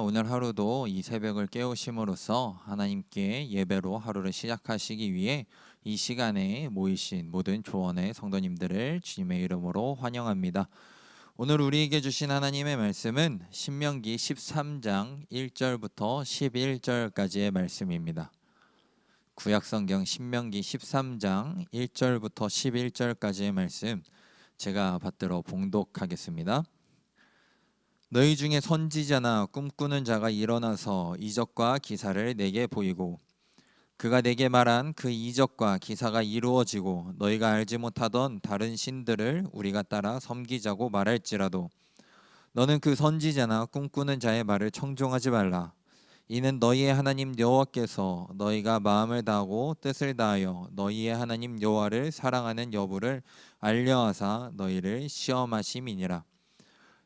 오늘 하루도 이 새벽을 깨우심으로써 하나님께 예배로 하루를 시작하시기 위해 이 시간에 모이신 모든 조원의 성도님들을 주님의 이름으로 환영합니다. 오늘 우리에게 주신 하나님의 말씀은 신명기 13장 1절부터 11절까지의 말씀입니다. 구약성경 신명기 13장 1절부터 11절까지의 말씀 제가 받들어 봉독하겠습니다. 너희 중에 선지자나 꿈꾸는 자가 일어나서 이적과 기사를 내게 보이고 그가 내게 말한 그 이적과 기사가 이루어지고 너희가 알지 못하던 다른 신들을 우리가 따라 섬기자고 말할지라도 너는 그 선지자나 꿈꾸는 자의 말을 청종하지 말라. 이는 너희의 하나님 여호와께서 너희가 마음을 다하고 뜻을 다하여 너희의 하나님 여호와를 사랑하는 여부를 알려하사 너희를 시험하심이니라.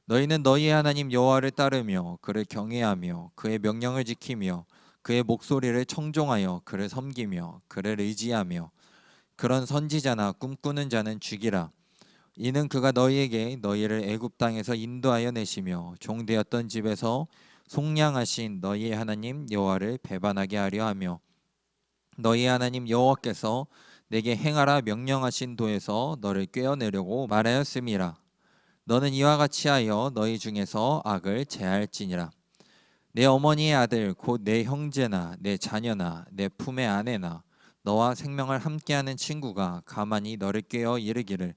너희는 너희의 하나님 여호와를 따르며 그를 경외하며 그의 명령을 지키며 그의 목소리를 청종하여 그를 섬기며 그를 의지하며 그런 선지자나 꿈꾸는 자는 죽이라. 이는 그가 너희에게 너희를 애굽 땅에서 인도하여 내시며 종되었던 집에서 속량하신 너희의 하나님 여호와를 배반하게 하려 하며 너희의 하나님 여호와께서 내게 행하라 명령하신 도에서 너를 꿰어내려고 말하였음이라. 너는 이와 같이 하여 너희 중에서 악을 제할지니라. 내 어머니의 아들 곧 내 형제나 내 자녀나 내 품의 아내나 너와 생명을 함께하는 친구가 가만히 너를 꿰어 이르기를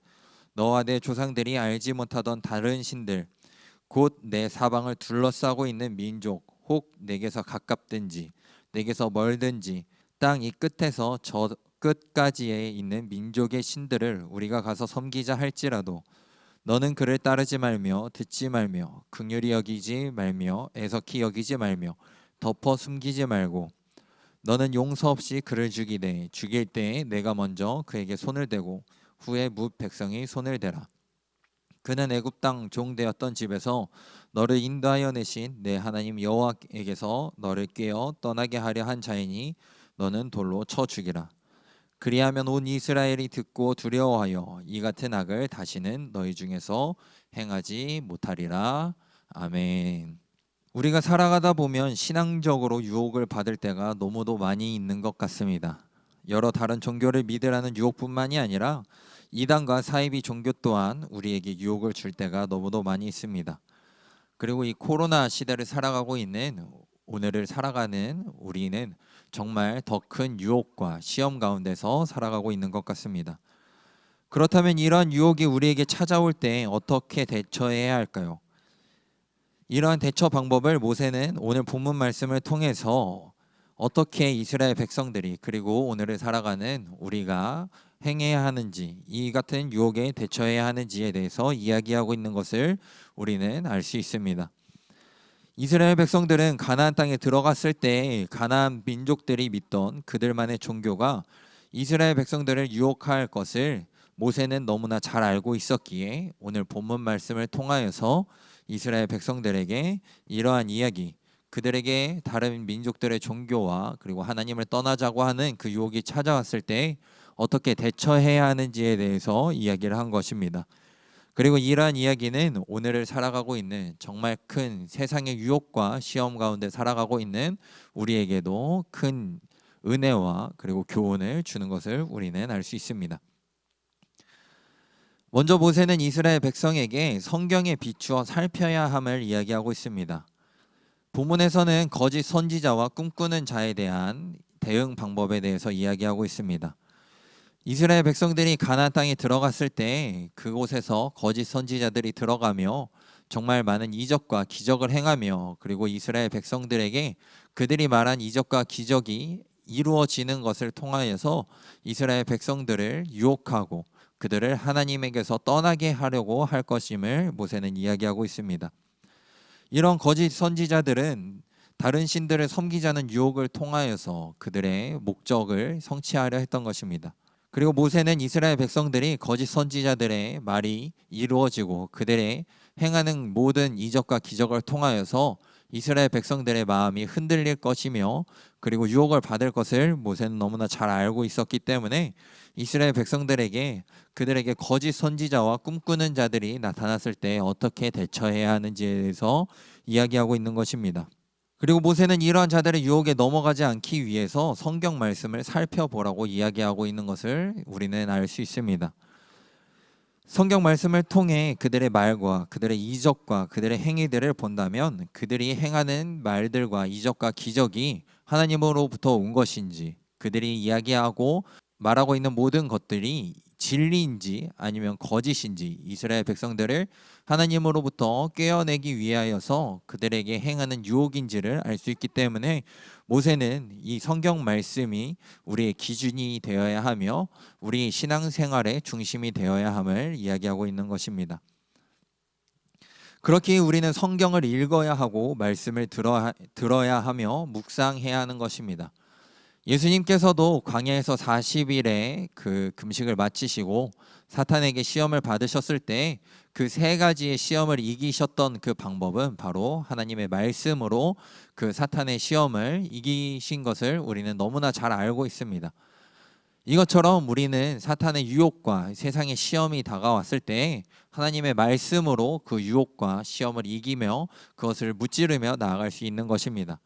너와 내 조상들이 알지 못하던 다른 신들 곧 내 사방을 둘러싸고 있는 민족 혹 내게서 가깝든지 내게서 멀든지 땅 이 끝에서 저 끝까지에 있는 민족의 신들을 우리가 가서 섬기자 할지라도 너는 그를 따르지 말며 듣지 말며 긍휼히 여기지 말며 애석히 여기지 말며 덮어 숨기지 말고 너는 용서 없이 그를 죽이되 죽일 때에 내가 먼저 그에게 손을 대고 후에 뭇 백성이 손을 대라. 그는 애굽 땅 종되었던 집에서 너를 인도하여 내신 내 하나님 여호와에게서 너를 꿰어 떠나게 하려 한 자이니 너는 돌로 쳐 죽이라. 그리하면 온 이스라엘이 듣고 두려워하여 이 같은 악을 다시는 너희 중에서 행하지 못하리라. 아멘. 우리가 살아가다 보면 신앙적으로 유혹을 받을 때가 너무도 많이 있는 것 같습니다. 여러 다른 종교를 믿으라는 유혹뿐만이 아니라 이단과 사이비 종교 또한 우리에게 유혹을 줄 때가 너무도 많이 있습니다. 그리고 이 코로나 시대를 살아가고 있는 오늘을 살아가는 우리는 정말 더 큰 유혹과 시험 가운데서 살아가고 있는 것 같습니다. 그렇다면 이러한 유혹이 우리에게 찾아올 때 어떻게 대처해야 할까요? 이러한 대처 방법을 모세는 오늘 본문 말씀을 통해서 어떻게 이스라엘 백성들이 그리고 오늘을 살아가는 우리가 행해야 하는지 이 같은 유혹에 대처해야 하는지에 대해서 이야기하고 있는 것을 우리는 알 수 있습니다. 이스라엘 백성들은 가나안 땅에 들어갔을 때 가나안 민족들이 믿던 그들만의 종교가 이스라엘 백성들을 유혹할 것을 모세는 너무나 잘 알고 있었기에 오늘 본문 말씀을 통하여서 이스라엘 백성들에게 이러한 이야기, 그들에게 다른 민족들의 종교와 그리고 하나님을 떠나자고 하는 그 유혹이 찾아왔을 때 어떻게 대처해야 하는지에 대해서 이야기를 한 것입니다. 그리고 이러한 이야기는 오늘을 살아가고 있는 정말 큰 세상의 유혹과 시험 가운데 살아가고 있는 우리에게도 큰 은혜와 그리고 교훈을 주는 것을 우리는 알 수 있습니다. 먼저 모세는 이스라엘 백성에게 성경에 비추어 살펴야 함을 이야기하고 있습니다. 본문에서는 거짓 선지자와 꿈꾸는 자에 대한 대응 방법에 대해서 이야기하고 있습니다. 이스라엘 백성들이 가나안 땅에 들어갔을 때 그곳에서 거짓 선지자들이 들어가며 정말 많은 이적과 기적을 행하며 그리고 이스라엘 백성들에게 그들이 말한 이적과 기적이 이루어지는 것을 통하여서 이스라엘 백성들을 유혹하고 그들을 하나님에게서 떠나게 하려고 할 것임을 모세는 이야기하고 있습니다. 이런 거짓 선지자들은 다른 신들을 섬기자는 유혹을 통하여서 그들의 목적을 성취하려 했던 것입니다. 그리고 모세는 이스라엘 백성들이 거짓 선지자들의 말이 이루어지고 그들의 행하는 모든 이적과 기적을 통하여서 이스라엘 백성들의 마음이 흔들릴 것이며 그리고 유혹을 받을 것을 모세는 너무나 잘 알고 있었기 때문에 이스라엘 백성들에게 그들에게 거짓 선지자와 꿈꾸는 자들이 나타났을 때 어떻게 대처해야 하는지에 대해서 이야기하고 있는 것입니다. 그리고 모세는 이러한 자들의 유혹에 넘어가지 않기 위해서 성경 말씀을 살펴보라고 이야기하고 있는 것을 우리는 알 수 있습니다. 성경 말씀을 통해 그들의 말과 그들의 이적과 그들의 행위들을 본다면 그들이 행하는 말들과 이적과 기적이 하나님으로부터 온 것인지, 그들이 이야기하고 말하고 있는 모든 것들이 진리인지 아니면 거짓인지 이스라엘 백성들을 하나님으로부터 꿰어내기 위하여서 그들에게 행하는 유혹인지를 알 수 있기 때문에 모세는 이 성경 말씀이 우리의 기준이 되어야 하며 우리 신앙생활의 중심이 되어야 함을 이야기하고 있는 것입니다. 그렇기에 우리는 성경을 읽어야 하고 말씀을 들어야 하며 묵상해야 하는 것입니다. 예수님께서도 광야에서 40일의 그 금식을 마치시고 사탄에게 시험을 받으셨을 때 그 세 가지의 시험을 이기셨던 그 방법은 바로 하나님의 말씀으로 그 사탄의 시험을 이기신 것을 우리는 너무나 잘 알고 있습니다. 이것처럼 우리는 사탄의 유혹과 세상의 시험이 다가왔을 때 하나님의 말씀으로 그 유혹과 시험을 이기며 그것을 무찌르며 나아갈 수 있는 것입니다.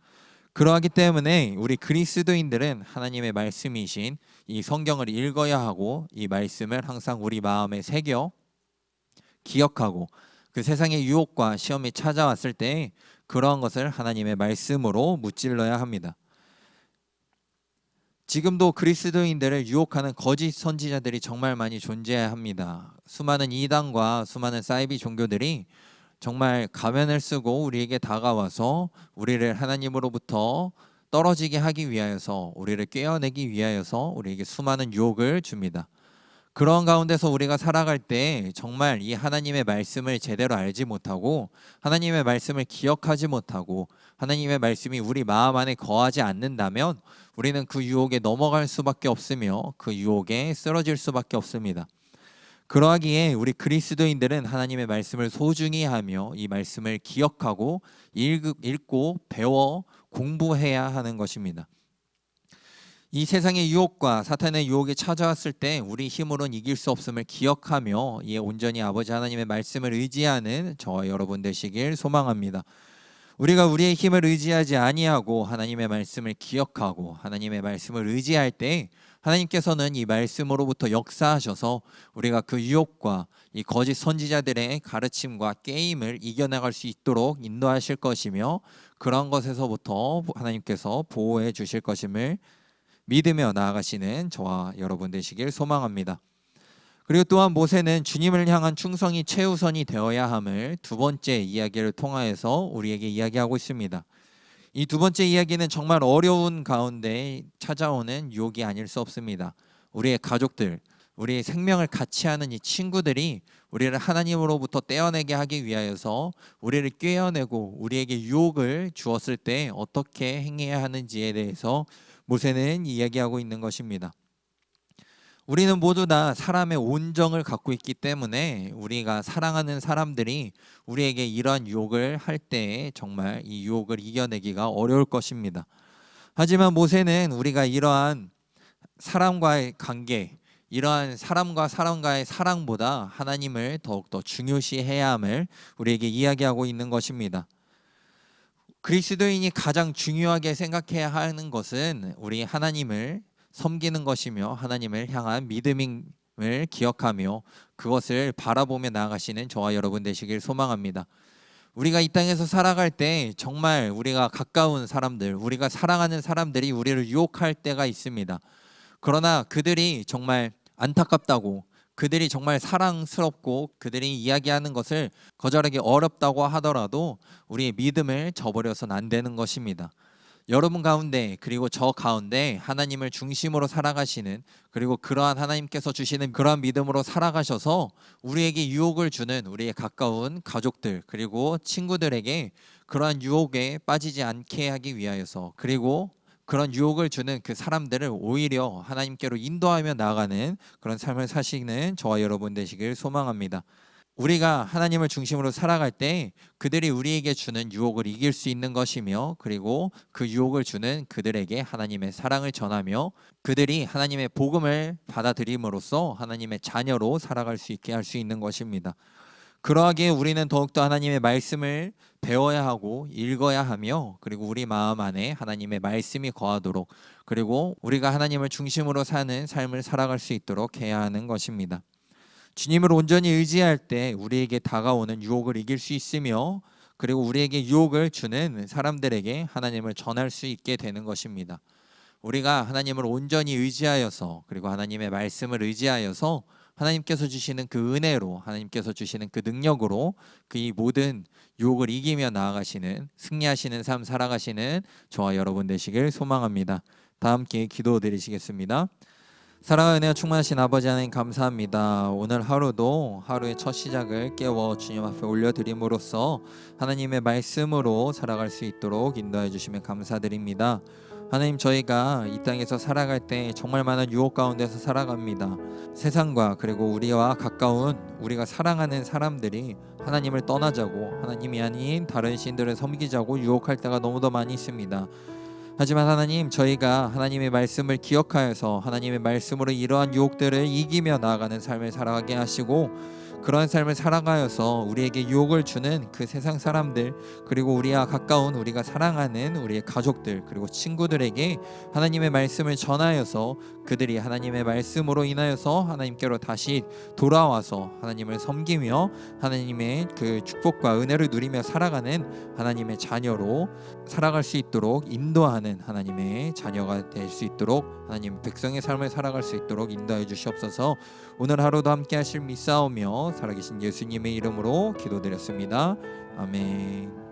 그러하기 때문에 우리 그리스도인들은 하나님의 말씀이신 이 성경을 읽어야 하고 이 말씀을 항상 우리 마음에 새겨 기억하고 그 세상의 유혹과 시험이 찾아왔을 때 그러한 것을 하나님의 말씀으로 무찔러야 합니다. 지금도 그리스도인들을 유혹하는 거짓 선지자들이 정말 많이 존재합니다. 수많은 이단과 수많은 사이비 종교들이 정말 가면을 쓰고 우리에게 다가와서 우리를 하나님으로부터 떨어지게 하기 위하여서 우리를 꿰어내기 위하여서 우리에게 수많은 유혹을 줍니다. 그런 가운데서 우리가 살아갈 때 정말 이 하나님의 말씀을 제대로 알지 못하고 하나님의 말씀을 기억하지 못하고 하나님의 말씀이 우리 마음 안에 거하지 않는다면 우리는 그 유혹에 넘어갈 수밖에 없으며 그 유혹에 쓰러질 수밖에 없습니다. 그러하기에 우리 그리스도인들은 하나님의 말씀을 소중히 하며 이 말씀을 기억하고 읽고 배워 공부해야 하는 것입니다. 이 세상의 유혹과 사탄의 유혹이 찾아왔을 때 우리 힘으로는 이길 수 없음을 기억하며 이에 온전히 아버지 하나님의 말씀을 의지하는 저와 여러분 되시길 소망합니다. 우리가 우리의 힘을 의지하지 아니하고 하나님의 말씀을 기억하고 하나님의 말씀을 의지할 때 하나님께서는 이 말씀으로부터 역사하셔서 우리가 그 유혹과 이 거짓 선지자들의 가르침과 게임을 이겨나갈 수 있도록 인도하실 것이며 그런 것에서부터 하나님께서 보호해 주실 것임을 믿으며 나아가시는 저와 여러분 되시길 소망합니다. 그리고 또한 모세는 주님을 향한 충성이 최우선이 되어야 함을 두 번째 이야기를 통하여서 우리에게 이야기하고 있습니다. 이 두 번째 이야기는 정말 어려운 가운데 찾아오는 유혹이 아닐 수 없습니다. 우리의 가족들, 우리의 생명을 같이 하는 이 친구들이 우리를 하나님으로부터 떼어내게 하기 위하여서 우리를 꿰어내고 우리에게 유혹을 주었을 때 어떻게 행해야 하는지에 대해서 모세는 이야기하고 있는 것입니다. 우리는 모두 다 사람의 온정을 갖고 있기 때문에 우리가 사랑하는 사람들이 우리에게 이러한 유혹을 할 때 정말 이 유혹을 이겨내기가 어려울 것입니다. 하지만 모세는 우리가 이러한 사람과의 관계, 이러한 사람과 사람과의 사랑보다 하나님을 더욱더 중요시해야 함을 우리에게 이야기하고 있는 것입니다. 그리스도인이 가장 중요하게 생각해야 하는 것은 우리 하나님을 섬기는 것이며 하나님을 향한 믿음을 기억하며 그것을 바라보며 나아가시는 저와 여러분 되시길 소망합니다. 우리가 이 땅에서 살아갈 때 정말 우리가 가까운 사람들, 우리가 사랑하는 사람들이 우리를 유혹할 때가 있습니다. 그러나 그들이 정말 안타깝다고, 그들이 정말 사랑스럽고 그들이 이야기하는 것을 거절하기 어렵다고 하더라도 우리의 믿음을 저버려서는 안 되는 것입니다. 여러분 가운데 그리고 저 가운데 하나님을 중심으로 살아가시는, 그리고 그러한 하나님께서 주시는 그러한 믿음으로 살아가셔서 우리에게 유혹을 주는 우리의 가까운 가족들 그리고 친구들에게 그러한 유혹에 빠지지 않게 하기 위하여서, 그리고 그런 유혹을 주는 그 사람들을 오히려 하나님께로 인도하며 나아가는 그런 삶을 사시는 저와 여러분 되시길 소망합니다. 우리가 하나님을 중심으로 살아갈 때 그들이 우리에게 주는 유혹을 이길 수 있는 것이며, 그리고 그 유혹을 주는 그들에게 하나님의 사랑을 전하며 그들이 하나님의 복음을 받아들임으로써 하나님의 자녀로 살아갈 수 있게 할 수 있는 것입니다. 그러하기에 우리는 더욱더 하나님의 말씀을 배워야 하고 읽어야 하며, 그리고 우리 마음 안에 하나님의 말씀이 거하도록, 그리고 우리가 하나님을 중심으로 사는 삶을 살아갈 수 있도록 해야 하는 것입니다. 주님을 온전히 의지할 때 우리에게 다가오는 유혹을 이길 수 있으며, 그리고 우리에게 유혹을 주는 사람들에게 하나님을 전할 수 있게 되는 것입니다. 우리가 하나님을 온전히 의지하여서, 그리고 하나님의 말씀을 의지하여서 하나님께서 주시는 그 은혜로, 하나님께서 주시는 그 능력으로 그 이 모든 유혹을 이기며 나아가시는, 승리하시는 삶 살아가시는 저와 여러분 되시길 소망합니다. 다 함께 기도드리시겠습니다. 사랑하는 은혜가 충만하신 아버지 하나님, 감사합니다. 오늘 하루도 하루의 첫 시작을 깨워 주님 앞에 올려드림으로써 하나님의 말씀으로 살아갈 수 있도록 인도해 주시면 감사드립니다. 하나님, 저희가 이 땅에서 살아갈 때 정말 많은 유혹 가운데서 살아갑니다. 세상과, 그리고 우리와 가까운 우리가 사랑하는 사람들이 하나님을 떠나자고, 하나님이 아닌 다른 신들을 섬기자고 유혹할 때가 너무도 많이 있습니다. 하지만 하나님, 저희가 하나님의 말씀을 기억하여서 하나님의 말씀으로 이러한 유혹들을 이기며 나아가는 삶을 살아가게 하시고, 그러한 삶을 살아가여서 우리에게 유혹을 주는 그 세상 사람들, 그리고 우리와 가까운 우리가 사랑하는 우리의 가족들, 그리고 친구들에게 하나님의 말씀을 전하여서 그들이 하나님의 말씀으로 인하여서 하나님께로 다시 돌아와서 하나님을 섬기며 하나님의 그 축복과 은혜를 누리며 살아가는 하나님의 자녀로 살아갈 수 있도록 인도하는 하나님의 자녀가 될 수 있도록, 하나님 백성의 삶을 살아갈 수 있도록 인도해 주시옵소서. 오늘 하루도 함께 하실 믿사오며 살아계신 예수님의 이름으로 기도드렸습니다. 아멘.